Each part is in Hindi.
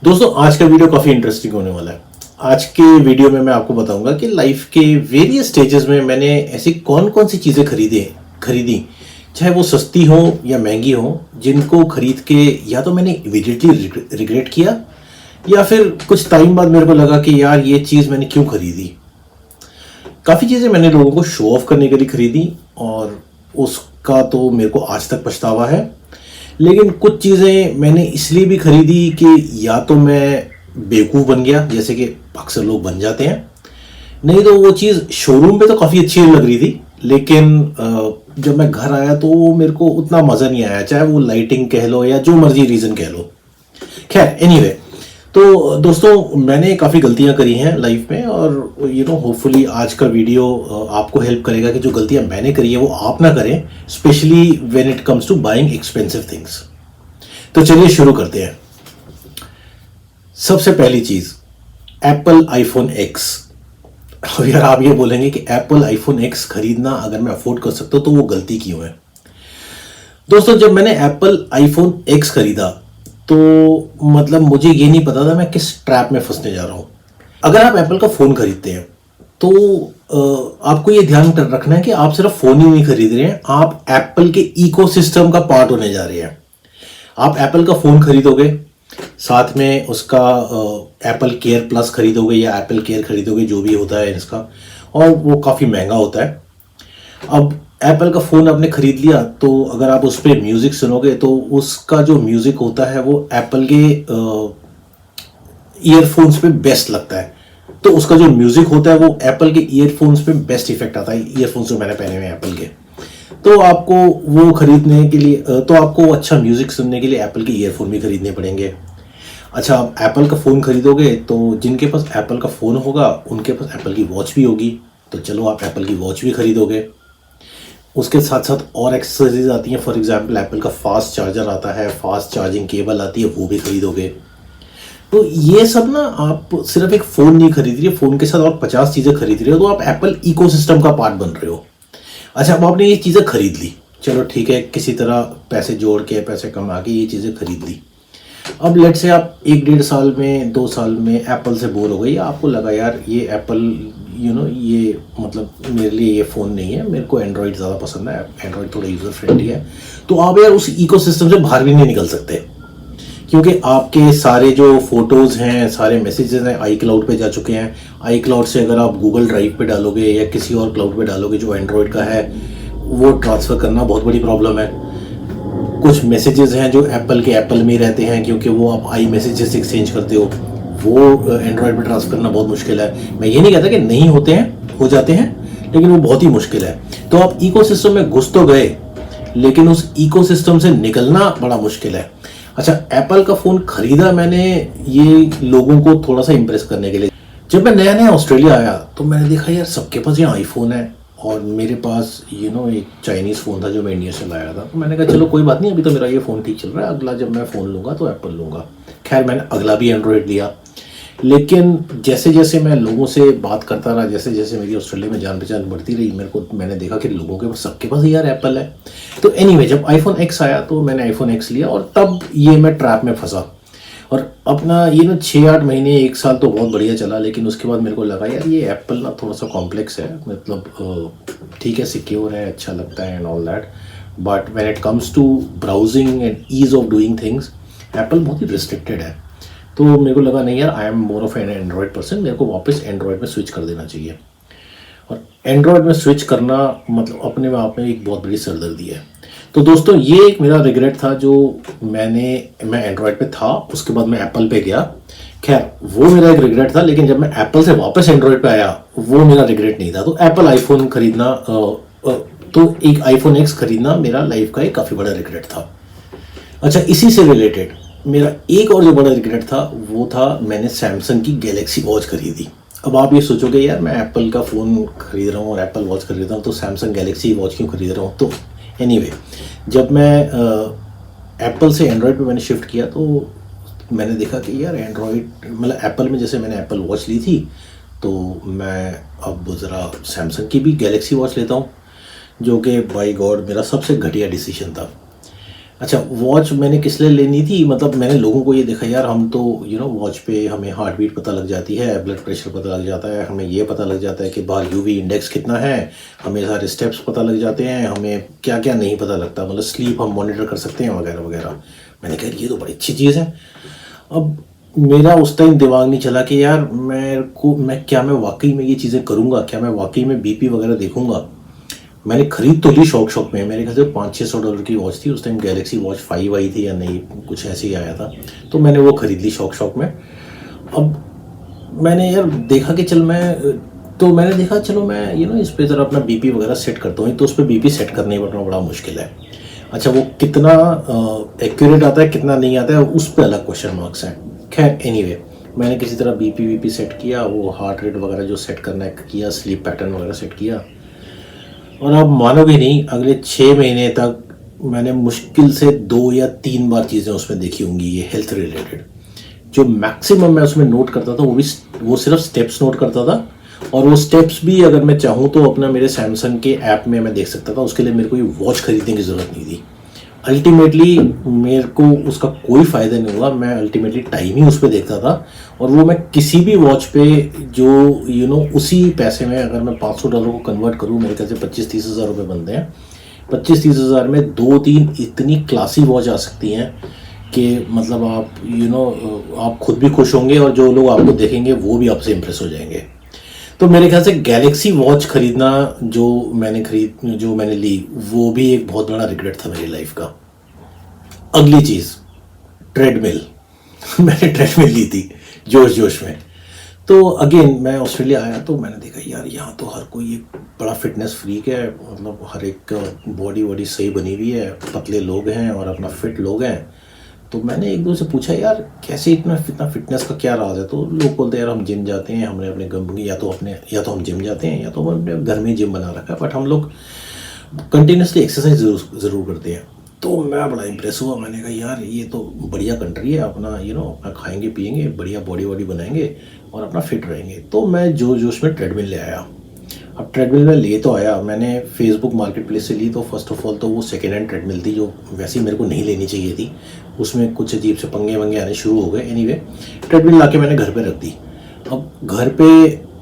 दोस्तों आज का वीडियो काफ़ी इंटरेस्टिंग होने वाला है। आज के वीडियो में मैं आपको बताऊंगा कि लाइफ के वेरियस स्टेजेस में मैंने ऐसी कौन कौन सी चीज़ें खरीदी, चाहे वो सस्ती हो या महंगी हो, जिनको खरीद के या तो मैंने इमीडिएटली रिग्रेट किया या फिर कुछ टाइम बाद मेरे को लगा कि यार ये चीज़ मैंने क्यों खरीदी। काफ़ी चीज़ें मैंने लोगों को शो ऑफ करने के लिए खरीदी और उसका तो मेरे को आज तक पछतावा है। लेकिन कुछ चीज़ें मैंने इसलिए भी खरीदी कि या तो मैं बेवकूफ़ बन गया, जैसे कि अक्सर लोग बन जाते हैं, नहीं तो वो चीज़ शोरूम पे तो काफ़ी अच्छी लग रही थी, लेकिन जब मैं घर आया तो वो मेरे को उतना मज़ा नहीं आया, चाहे वो लाइटिंग कह लो या जो मर्जी रीज़न कह लो। खैर एनीवे, तो दोस्तों मैंने काफ़ी गलतियां करी हैं लाइफ में और होपफुली आज का वीडियो आपको हेल्प करेगा कि जो गलतियां मैंने करी है वो आप ना करें, specially when it comes to buying expensive things. तो चलिए शुरू करते हैं। सबसे पहली चीज़, एप्पल आईफोन एक्स। अब यार आप ये बोलेंगे कि एप्पल आईफोन एक्स खरीदना अगर मैं अफोर्ड कर सकता हूँ तो वो गलती क्यों है। दोस्तों जब मैंने एप्पल आईफोन एक्स खरीदा तो मतलब मुझे ये नहीं पता था मैं किस ट्रैप में फंसने जा रहा हूँ। अगर आप एप्पल का फ़ोन खरीदते हैं तो आपको ये ध्यान रखना है कि आप सिर्फ फ़ोन ही नहीं खरीद रहे हैं, आप एप्पल के इकोसिस्टम का पार्ट होने जा रहे हैं। आप एप्पल का फ़ोन खरीदोगे, साथ में उसका एप्पल केयर प्लस खरीदोगे या एप्पल केयर खरीदोगे, जो भी होता है इसका, और वो काफ़ी महंगा होता है। अब एप्पल का फ़ोन आपने ख़रीद लिया तो अगर आप उस पर म्यूज़िक सुनोगे तो उसका जो म्यूज़िक होता है वो एप्पल के ईयरफोन्स पे बेस्ट लगता है। तो उसका जो म्यूज़िक होता है वो एप्पल के ईयरफोन्स पे बेस्ट इफेक्ट आता है। ईयरफोन्स जो मैंने पहने हुए हैं एप्पल के, तो आपको वो खरीदने के लिए तो आपको अच्छा म्यूज़िक सुनने के लिए एप्पल के ईयरफोन भी खरीदने पड़ेंगे। अच्छा, आप एप्पल का फ़ोन खरीदोगे तो जिनके पास एप्पल का फ़ोन होगा उनके पास एप्पल की वॉच भी होगी, तो चलो आप एप्पल की वॉच भी खरीदोगे। उसके साथ साथ और एक्सेसरीज आती हैं, फॉर एग्जांपल एप्पल का फास्ट चार्जर आता है, फास्ट चार्जिंग केबल आती है, वो भी खरीदोगे। तो ये सब ना, आप सिर्फ एक फ़ोन नहीं खरीद रहे, फ़ोन के साथ और 50 चीज़ें खरीद रहे हो, तो आप एप्पल इकोसिस्टम का पार्ट बन रहे हो। अच्छा, अब आपने ये चीज़ें खरीद ली, चलो ठीक है, किसी तरह पैसे जोड़ के पैसे कमा के ये चीज़ें खरीद ली। अब लेट से आप 1-1.5 साल में 2 साल में एप्पल से बोर हो गई, आपको लगा यार ये एप्पल ये मतलब मेरे लिए ये फ़ोन नहीं है, मेरे को एंड्रॉयड ज़्यादा पसंद है, एंड्रॉयड थोड़ा यूज़र फ्रेंडली है। तो आप यार उस इकोसिस्टम से बाहर भी नहीं निकल सकते, क्योंकि आपके सारे जो फोटोज़ हैं, सारे मैसेजेस हैं, आई क्लाउड पर जा चुके हैं। आई क्लाउड से अगर आप गूगल ड्राइव पे डालोगे या किसी और क्लाउड पे डालोगे जो एंड्रॉयड का है, वो ट्रांसफ़र करना बहुत बड़ी प्रॉब्लम है। कुछ मैसेजेस हैं जो एप्पल के एप्पल में ही रहते हैं, क्योंकि वो आप आई मैसेजेस एक्सचेंज करते हो, वो एंड्रॉयड पे ट्रांसफर करना बहुत मुश्किल है। मैं ये नहीं कहता कि नहीं होते हैं, हो जाते हैं, लेकिन वो बहुत ही मुश्किल है। तो आप इकोसिस्टम में घुस तो गए, लेकिन उस इकोसिस्टम से निकलना बड़ा मुश्किल है। अच्छा, एप्पल का फ़ोन खरीदा मैंने ये लोगों को थोड़ा सा इम्प्रेस करने के लिए। जब मैं नया नया ऑस्ट्रेलिया आया तो मैंने देखा यार सबके पास यहाँ आईफोन है और मेरे पास एक चाइनीज़ फ़ोन था जो मैं इंडिया से लाया था। तो मैंने कहा चलो कोई बात नहीं, अभी तो मेरा ये फ़ोन ठीक चल रहा है, अगला जब मैं फ़ोन लूँगा तो एप्पल लूँगा। खैर मैंने अगला भी एंड्रॉयड लिया, लेकिन जैसे जैसे मैं लोगों से बात करता रहा, जैसे जैसे मेरी ऑस्ट्रेलिया में जान पहचान बढ़ती रही, मैंने देखा कि लोगों के पास सबके पास यार एप्पल है। तो एनीवे, जब आईफोन एक्स आया तो मैंने आईफोन एक्स लिया और तब ये मैं ट्रैप में फंसा। और अपना 6-8 महीने 1 साल तो बहुत बढ़िया चला, लेकिन उसके बाद मेरे को लगा यार ये एप्पल ना थोड़ा सा कॉम्प्लेक्स है, मतलब ठीक है, सिक्योर है, अच्छा लगता है and all that, but when it comes to browsing and ease of doing things, Apple बहुत ही रिस्ट्रिक्टेड है। तो मेरे को लगा नहीं यार, I am more of N Android person, मेरे को वापस एंड्रॉयड में स्विच कर देना चाहिए। और एंड्रॉयड में स्विच करना मतलब अपने आप में एक बहुत बड़ी सरदर्दी है। तो दोस्तों ये एक मेरा रिग्रेट था जो मैं एंड्रॉयड पे था, उसके बाद मैं एप्पल पे गया। खैर वो मेरा एक रिग्रेट था, लेकिन जब मैं एप्पल से वापस एंड्रॉयड पे आया वो मेरा रिग्रेट नहीं था। तो एप्पल आईफोन खरीदना तो एक आईफोन एक्स खरीदना मेरा लाइफ का एक काफ़ी बड़ा रिग्रेट था। अच्छा, इसी से रिलेटेड मेरा एक और जो बड़ा रिग्रेट था वो था मैंने सैमसंग की गैलेक्सी वॉच खरीदी। अब आप ये सोचोगे यार मैं एप्पल का फ़ोन खरीद रहा हूँ और एप्पल वॉच खरीद रहा हूँ, तो सैमसंग गैलेक्सी वॉच क्यों खरीद रहा हूँ। तो एनीवे, जब मैं एप्पल से एंड्रॉयड पे मैंने शिफ्ट किया तो मैंने देखा कि यार एंड्रॉयड मतलब एप्पल में जैसे मैंने एप्पल वॉच ली थी, तो मैं अब ज़रा सैमसंग की भी गैलेक्सी वॉच लेता हूँ, जो कि बाय गॉड मेरा सबसे घटिया डिसीजन था। अच्छा, वॉच मैंने किस लिए लेनी थी, मतलब मैंने लोगों को ये देखा यार, हम तो वॉच पे हमें हार्ट बीट पता लग जाती है, ब्लड प्रेशर पता लग जाता है, हमें ये पता लग जाता है कि बाहर यूवी इंडेक्स कितना है, हमें सारे स्टेप्स पता लग जाते हैं, हमें क्या क्या नहीं पता लगता, मतलब स्लीप हम मॉनिटर कर सकते हैं वगैरह वगैरह। मैंने कहा ये तो बड़ी अच्छी चीज़ है। अब मेरा उस टाइम दिमाग नहीं चला कि यार मैं वाकई में ये चीज़ें करूँगा, क्या मैं वाकई में बीपी वगैरह देखूंगा। मैंने खरीद तो ली शौक में, मेरे ख्याल से $500-600 की वॉच थी उस टाइम, गैलेक्सी वॉच 5 आई थी या नहीं, कुछ ऐसे ही आया था। तो मैंने वो खरीद ली शौक में। अब मैंने यार देखा कि मैंने देखा चलो मैं इस पे ज़रा अपना बीपी वगैरह सेट करता हूँ। तो उस पर बीपी सेट करने में बड़ा मुश्किल है। अच्छा, वो कितना एक्यूरेट आता है कितना नहीं आता है उस पर अलग क्वेश्चन मार्क्स हैं। खैर एनीवे, मैंने किसी तरह बीपी सेट किया, वो हार्ट रेट वगैरह जो सेट करना है किया, स्लीप पैटर्न वगैरह सेट किया। और आप मानोगे नहीं, अगले 6 महीने तक मैंने मुश्किल से 2 या 3 बार चीज़ें उसमें देखी होंगी ये हेल्थ रिलेटेड। जो मैक्सिमम मैं उसमें नोट करता था वो सिर्फ स्टेप्स नोट करता था। और वो स्टेप्स भी अगर मैं चाहूँ तो अपना मेरे सैमसंग के ऐप में मैं देख सकता था, उसके लिए मेरे को ये वॉच खरीदने की ज़रूरत नहीं थी। अल्टीमेटली मेरे को उसका कोई फ़ायदा नहीं हुआ, मैं अल्टीमेटली टाइम ही उस पर देखता था। और वो मैं किसी भी वॉच पे जो उसी पैसे में अगर मैं $500 को कन्वर्ट करूँ, मेरे ख्याल से 25-30 हज़ार रुपये बनते हैं। 25-30 हज़ार में 2-3 इतनी क्लासी वॉच आ सकती हैं कि मतलब आप खुद भी खुश होंगे और जो लोग आपको देखेंगे वो भी आपसे इम्प्रेस हो जाएंगे। तो मेरे ख्याल से गैलेक्सी वॉच खरीदना जो मैंने ली, वो भी एक बहुत बड़ा रिग्रेट था मेरी लाइफ का। अगली चीज़, ट्रेडमिल। मैंने ट्रेडमिल ली थी जोश में। तो अगेन मैं ऑस्ट्रेलिया आया तो मैंने देखा यार यहाँ तो हर कोई एक बड़ा फिटनेस फ्रीक है, मतलब हर एक बॉडी सही बनी हुई है, पतले लोग हैं और अपना फिट लोग हैं। तो मैंने एक दो से पूछा यार कैसे इतना फिटनेस का क्या राज है। तो लोग बोलते हैं यार हम जिम जाते हैं, हमने अपने कंपनी या तो हम जिम जाते हैं या तो हम अपने घर में जिम बना रखा है, बट हम लोग कंटिन्यूसली एक्सरसाइज ज़रूर करते हैं। तो मैं बड़ा इंप्रेस हुआ, मैंने कहा यार ये तो बढ़िया कंट्री है, अपना अपना खाएंगे पिएंगे, बढ़िया बॉडी बनाएंगे और अपना फिट रहेंगे। तो मैं जोश में ट्रेडमिल ले आया। अब ट्रेडमिल में ले तो आया, मैंने फेसबुक मार्केट प्लेस से ली। तो फर्स्ट ऑफ ऑल तो वो सेकेंड हैंड ट्रेडमिल थी जो वैसे ही मेरे को नहीं लेनी चाहिए थी, उसमें कुछ अजीब से पंगे वंगे आने शुरू हो गए। एनीवे, ट्रेडमिल ला के मैंने घर पे रख दी। अब घर पे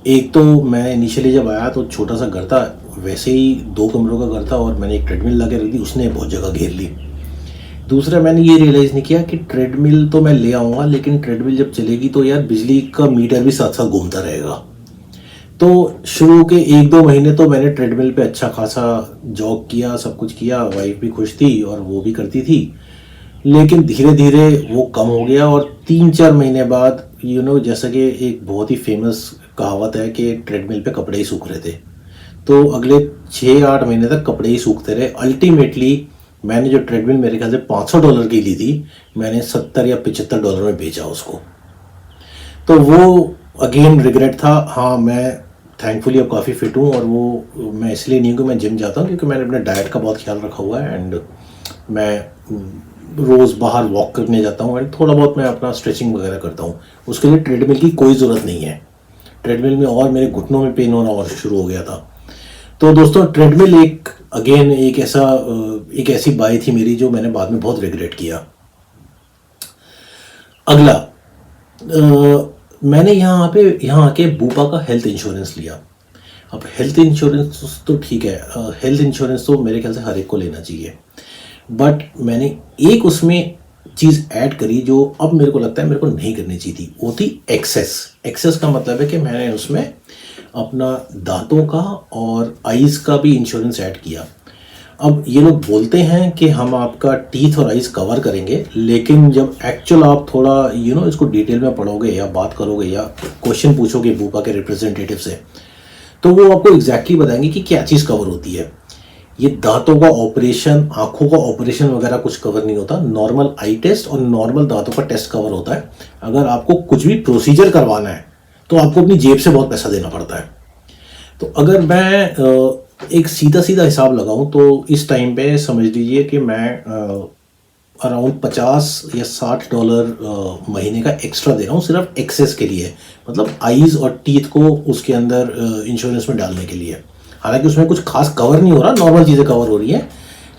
एक तो मैं इनिशियली जब आया तो छोटा सा घर था, वैसे ही 2 कमरों का घर था, और मैंने एक ट्रेडमिल ला के रख दी, उसने बहुत जगह घेर ली। दूसरा, मैंने ये रियलाइज़ नहीं किया कि ट्रेडमिल तो मैं ले आऊँगा, लेकिन ट्रेडमिल जब चलेगी तो यार बिजली का मीटर भी साथ साथ घूमता रहेगा। तो शुरू के 1-2 महीने तो मैंने ट्रेडमिल पे अच्छा खासा जॉग किया, सब कुछ किया, वाइफ भी खुश थी और वो भी करती थी। लेकिन धीरे धीरे वो कम हो गया और 3-4 महीने बाद जैसा कि एक बहुत ही फेमस कहावत है कि ट्रेडमिल पे कपड़े ही सूख रहे थे। तो अगले 6-8 महीने तक कपड़े ही सूखते रहे। अल्टीमेटली मैंने जो ट्रेडमिल मेरे ख्याल से $500 की ली थी, मैंने $70 या $75 में बेचा उसको। तो वो अगेन रिग्रेट था। हाँ, मैं थैंकफुली अब काफ़ी फिट हूँ, और वो मैं इसलिए नहीं हूँ कि मैं जिम जाता हूँ, क्योंकि मैंने अपने डाइट का बहुत ख्याल रखा हुआ है एंड मैं रोज़ बाहर वॉक करने जाता हूँ एंड थोड़ा बहुत मैं अपना स्ट्रेचिंग वगैरह करता हूँ। उसके लिए ट्रेडमिल की कोई ज़रूरत नहीं है। ट्रेडमिल में और मेरे घुटनों में पेन होना और शुरू हो गया था। तो दोस्तों, ट्रेडमिल एक ऐसी बाई थी मेरी जो मैंने बाद में बहुत रिग्रेट किया। अगला, मैंने यहाँ आके बूपा का हेल्थ इंश्योरेंस लिया। अब हेल्थ इंश्योरेंस तो ठीक है, हेल्थ इंश्योरेंस तो मेरे ख्याल से हर एक को लेना चाहिए, बट मैंने एक उसमें चीज़ ऐड करी जो अब मेरे को लगता है मेरे को नहीं करनी चाहिए थी। वो थी एक्सेस का मतलब है कि मैंने उसमें अपना दांतों का और आईज़ का भी इंश्योरेंस ऐड किया। अब ये लोग बोलते हैं कि हम आपका टीथ और आईज कवर करेंगे, लेकिन जब एक्चुअल आप थोड़ा इसको डिटेल में पढ़ोगे या बात करोगे या क्वेश्चन पूछोगे बूपा के रिप्रेजेंटेटिव से, तो वो आपको एग्जैक्टली बताएंगे कि क्या चीज़ कवर होती है। ये दांतों का ऑपरेशन, आंखों का ऑपरेशन वगैरह कुछ कवर नहीं होता। नॉर्मल आई टेस्ट और नॉर्मल दांतों का टेस्ट कवर होता है। अगर आपको कुछ भी प्रोसीजर करवाना है तो आपको अपनी जेब से बहुत पैसा देना पड़ता है। तो अगर मैं एक सीधा हिसाब लगाऊं तो इस टाइम पे समझ लीजिए कि मैं अराउंड $50 या $60 महीने का एक्स्ट्रा दे रहा हूँ सिर्फ एक्सेस के लिए, मतलब आईज और टीथ को उसके अंदर इंश्योरेंस में डालने के लिए। हालांकि उसमें कुछ खास कवर नहीं हो रहा, नॉर्मल चीज़ें कवर हो रही हैं,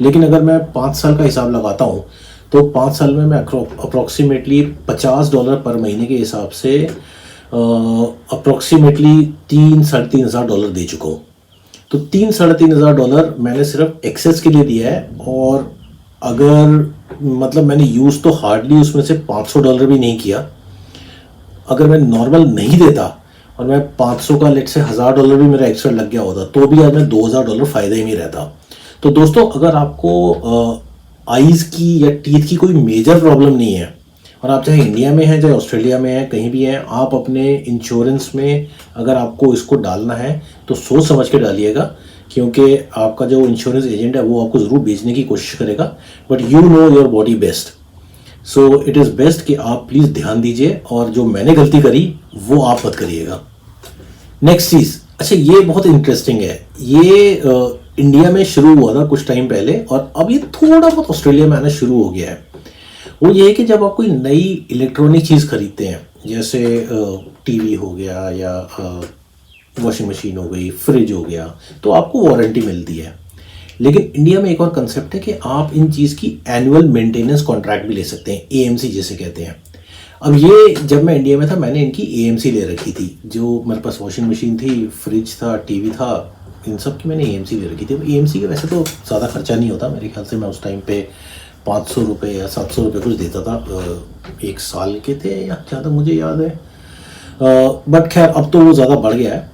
लेकिन अगर मैं 5 साल का हिसाब लगाता हूँ तो 5 साल में मैं अप्रोक्सीमेटली $50 पर महीने के हिसाब से अप्रोक्सीमेटली $3-3.5 दे चुका हूँ। तो $3-3.5 मैंने सिर्फ एक्सेस के लिए दिया है। और अगर मतलब मैंने यूज़ तो हार्डली उसमें से $500 भी नहीं किया। अगर मैं नॉर्मल नहीं देता और मैं 500 का लेट से $1000 भी मेरा एक्स्ट्रा लग गया होता तो भी आज मैं $2000 फायदे में रहता। तो दोस्तों, अगर आपको आईज की या टीथ की कोई मेजर प्रॉब्लम नहीं है और आप चाहे इंडिया में हैं चाहे ऑस्ट्रेलिया में हैं कहीं भी हैं, आप अपने इंश्योरेंस में अगर आपको इसको डालना है तो सोच समझ के डालिएगा, क्योंकि आपका जो इंश्योरेंस एजेंट है वो आपको ज़रूर बेचने की कोशिश करेगा। But you know your body best, so it is best कि आप प्लीज़ ध्यान दीजिए और जो मैंने गलती करी वो आप मत करिएगा। नेक्स्ट चीज़, अच्छा ये बहुत इंटरेस्टिंग है, ये इंडिया में शुरू हुआ था कुछ टाइम पहले और अब ये थोड़ा बहुत ऑस्ट्रेलिया में आना शुरू हो गया है। वो ये है कि जब आप कोई नई इलेक्ट्रॉनिक चीज़ खरीदते हैं, जैसे टीवी हो गया या वॉशिंग मशीन हो गई, फ्रिज हो गया, तो आपको वारंटी मिलती है। लेकिन इंडिया में एक और कंसेप्ट है कि आप इन चीज़ की एनुअल मेंटेनेंस कॉन्ट्रैक्ट भी ले सकते हैं, एएमसी जिसे कहते हैं। अब ये जब मैं इंडिया में था मैंने इनकी एएमसी ले रखी थी। जो मेरे पास वॉशिंग मशीन थी, फ्रिज था, टीवी था, इन सब की मैंने एएमसी ले रखी थी। एएमसी का वैसे तो ज़्यादा खर्चा नहीं होता, मेरे ख्याल से मैं उस टाइम पे ₹500 या ₹700 कुछ देता था, 1 साल के थे या जहाँ तक मुझे याद है। बट खैर अब तो वो ज़्यादा बढ़ गया है।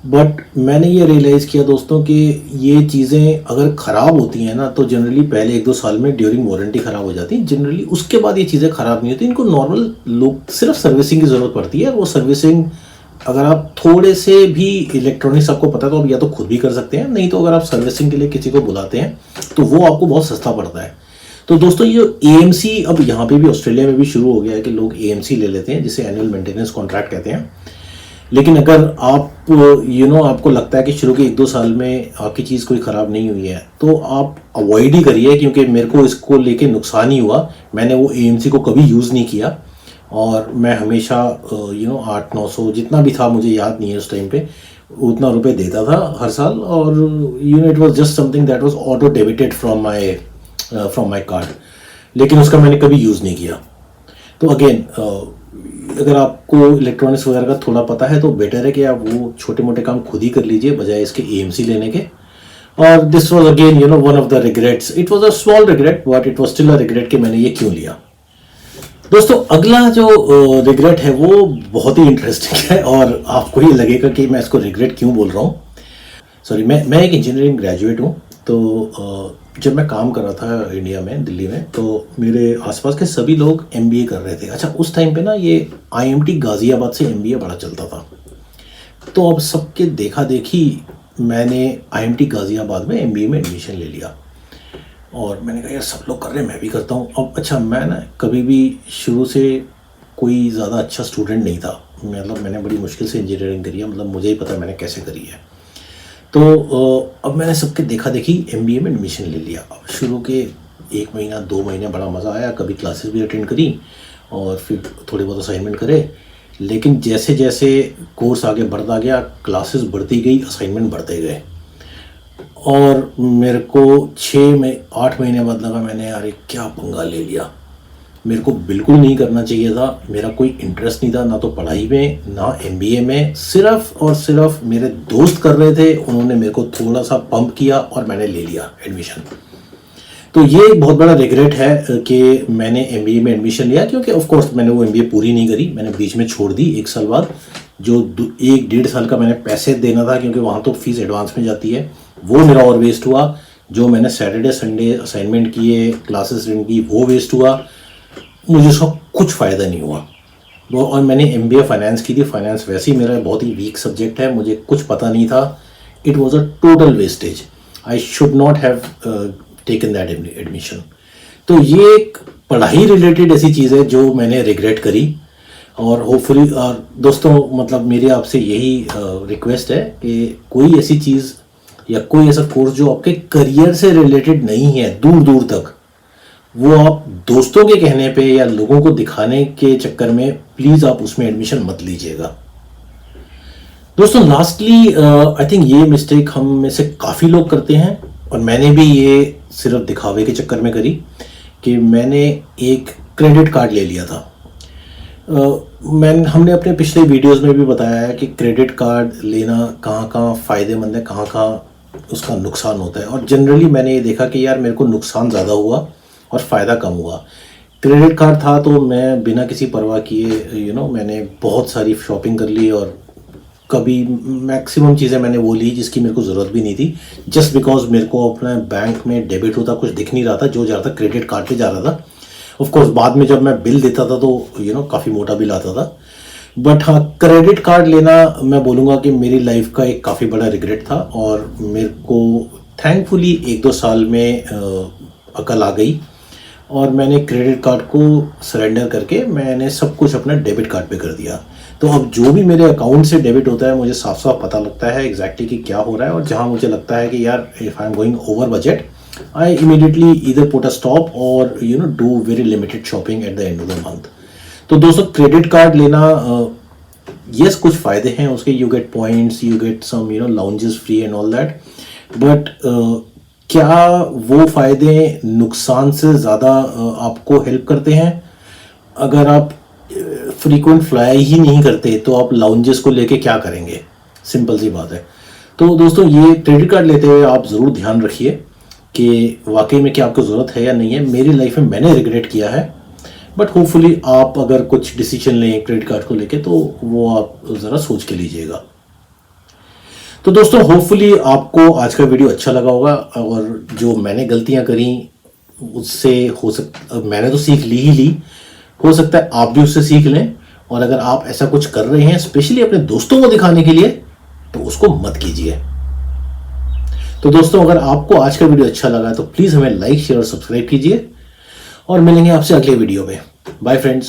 बट मैंने ये रियलाइज़ किया दोस्तों कि ये चीज़ें अगर ख़राब होती हैं ना तो जनरली पहले 1-2 साल में ड्यूरिंग वारंटी ख़राब हो जाती है जनरली, उसके बाद ये चीज़ें ख़राब नहीं होती। इनको नॉर्मल लोग सिर्फ सर्विसिंग की ज़रूरत पड़ती है। वो सर्विसिंग अगर आप थोड़े से भी इलेक्ट्रॉनिक्स आपको पता है तो आप या तो खुद भी कर सकते हैं, नहीं तो अगर आप सर्विसिंग के लिए किसी को बुलाते हैं तो वो आपको बहुत सस्ता पड़ता है। तो दोस्तों ये एएमसी अब यहाँ पे भी ऑस्ट्रेलिया में भी शुरू हो गया है कि लोग एएमसी ले लेते हैं, जिसे एनुअल मेंटेनेंस कॉन्ट्रैक्ट कहते हैं। लेकिन अगर आप आपको लगता है कि शुरू के 1-2 साल में आपकी चीज़ कोई ख़राब नहीं हुई है तो आप अवॉइड ही करिए, क्योंकि मेरे को इसको लेके नुकसान ही हुआ। मैंने वो एएमसी को कभी यूज़ नहीं किया और मैं हमेशा 800-900 जितना भी था, मुझे याद नहीं है उस टाइम पे, उतना रुपए देता था हर साल। और it was just something that was auto debited from my card, लेकिन उसका मैंने कभी यूज़ नहीं किया। तो अगेन अगर आपको इलेक्ट्रॉनिक्स वगैरह का थोड़ा पता है तो बेटर है कि आप वो छोटे मोटे काम खुद ही कर लीजिए बजाय इसके एएमसी लेने के। और this was again one of the regrets. It was a small regret but it was still a regret कि मैंने ये क्यों लिया। दोस्तों अगला जो रिग्रेट है वो बहुत ही इंटरेस्टिंग है और आपको ये लगेगा कि मैं इसको रिग्रेट क्यों बोल रहा हूँ। सॉरी, मैं एक इंजीनियरिंग ग्रेजुएट हूँ। तो जब मैं काम कर रहा था इंडिया में, दिल्ली में, तो मेरे आसपास के सभी लोग एमबीए कर रहे थे। अच्छा, उस टाइम पे ना ये आईएमटी गाज़ियाबाद से एमबीए बड़ा चलता था। तो अब सबके देखा देखी मैंने आईएमटी गाज़ियाबाद में एमबीए में एडमिशन ले लिया और मैंने कहा यार सब लोग कर रहे हैं मैं भी करता हूँ। अब अच्छा, मैं ना कभी भी शुरू से कोई ज़्यादा अच्छा स्टूडेंट नहीं था, मतलब मैंने बड़ी मुश्किल से इंजीनियरिंग करी है, मतलब मुझे ही पता है मैंने कैसे करी है। तो अब मैंने सबके देखा देखी एमबीए में एडमिशन ले लिया। अब शुरू के 1 महीना 2 महीने बड़ा मज़ा आया, कभी क्लासेस भी अटेंड करी और फिर थोड़े बहुत असाइनमेंट करे। लेकिन जैसे जैसे कोर्स आगे बढ़ता गया, क्लासेस बढ़ती गई, असाइनमेंट बढ़ते गए और मेरे को 8 महीने बाद लगा मैंने यार क्या पंगा ले लिया। मेरे को बिल्कुल नहीं करना चाहिए था, मेरा कोई इंटरेस्ट नहीं था, ना तो पढ़ाई में ना एमबीए में। सिर्फ और सिर्फ मेरे दोस्त कर रहे थे, उन्होंने मेरे को थोड़ा सा पंप किया और मैंने ले लिया एडमिशन। तो ये एक बहुत बड़ा रिग्रेट है कि मैंने एमबीए में एडमिशन लिया, क्योंकि ऑफ कोर्स मैंने वो एमबीए पूरी नहीं करी, मैंने बीच में छोड़ दी 1 साल बाद। जो 1-1.5 साल का मैंने पैसे देना था, क्योंकि वहाँ तो फीस एडवांस में जाती है, वो मेरा और वेस्ट हुआ। जो मैंने सैटरडे संडे असाइनमेंट किए, क्लासेस अटेंड की, वो वेस्ट हुआ। मुझे उसका कुछ फ़ायदा नहीं हुआ वो। और मैंने एमबीए फाइनेंस की थी, फाइनेंस वैसे ही मेरा बहुत ही वीक सब्जेक्ट है, मुझे कुछ पता नहीं था। It was a total wastage, I should not have taken that admission. तो ये एक पढ़ाई रिलेटेड ऐसी चीज़ है जो मैंने रिग्रेट करी। और होपफुली दोस्तों, मतलब मेरी आपसे यही रिक्वेस्ट है कि कोई ऐसी चीज़ या कोई ऐसा कोर्स जो आपके करियर से रिलेटेड नहीं है दूर दूर तक, वो आप दोस्तों के कहने पे या लोगों को दिखाने के चक्कर में प्लीज़ आप उसमें एडमिशन मत लीजिएगा। दोस्तों लास्टली आई थिंक ये मिस्टेक हम में से काफ़ी लोग करते हैं और मैंने भी ये सिर्फ दिखावे के चक्कर में करी कि मैंने एक क्रेडिट कार्ड ले लिया था। हमने अपने पिछले वीडियोस में भी बताया है कि क्रेडिट कार्ड लेना कहाँ कहाँ फ़ायदेमंद है, कहाँ कहाँ उसका नुकसान होता है। और जनरली मैंने ये देखा कि यार मेरे को नुकसान ज़्यादा हुआ और फ़ायदा कम हुआ। क्रेडिट कार्ड था तो मैं बिना किसी परवाह किए मैंने बहुत सारी शॉपिंग कर ली, और कभी मैक्सिमम चीज़ें मैंने वो ली जिसकी मेरे को ज़रूरत भी नहीं थी, जस्ट बिकॉज मेरे को अपना बैंक में डेबिट होता कुछ दिख नहीं रहा था, जो जा रहा था क्रेडिट कार्ड पे जा रहा था। ऑफ कोर्स बाद में जब मैं बिल देता था तो काफ़ी मोटा बिल आता था। बट हाँ, क्रेडिट कार्ड लेना मैं बोलूँगा कि मेरी लाइफ का एक काफ़ी बड़ा रिग्रेट था, और मेरे को थैंकफुली 1-2 साल में अकल आ गई और मैंने क्रेडिट कार्ड को सरेंडर करके मैंने सब कुछ अपना डेबिट कार्ड पे कर दिया। तो अब जो भी मेरे अकाउंट से डेबिट होता है मुझे साफ साफ पता लगता है एग्जैक्टली कि क्या हो रहा है, और जहाँ मुझे लगता है कि यार if I am going over budget, I immediately either put a stop or do very limited shopping at the end of the month। तो दोस्तों क्रेडिट कार्ड लेना यस कुछ फ़ायदे हैं उसके, you get points, you get some lounges free and all that, but क्या वो फ़ायदे नुकसान से ज़्यादा आपको हेल्प करते हैं? अगर आप फ्रीक्वेंट फ्लाई ही नहीं करते तो आप लाउंजेस को लेके क्या करेंगे? सिंपल सी बात है। तो दोस्तों ये क्रेडिट कार्ड लेते हुए आप ज़रूर ध्यान रखिए कि वाकई में क्या आपको ज़रूरत है या नहीं है। मेरी लाइफ में मैंने रिग्रेट किया है, बट होपफुली आप अगर कुछ डिसीजन लें क्रेडिट कार्ड को लेके तो वो आप ज़रा सोच के लीजिएगा। तो दोस्तों होपफुली आपको आज का वीडियो अच्छा लगा होगा, और जो मैंने गलतियां करी उससे मैंने तो सीख ली ही ली, हो सकता है आप भी उससे सीख लें। और अगर आप ऐसा कुछ कर रहे हैं स्पेशली अपने दोस्तों को दिखाने के लिए, तो उसको मत कीजिए। तो दोस्तों अगर आपको आज का वीडियो अच्छा लगा तो प्लीज़ हमें लाइक, शेयर और सब्सक्राइब कीजिए, और मिलेंगे आपसे अगले वीडियो में। Bye friends.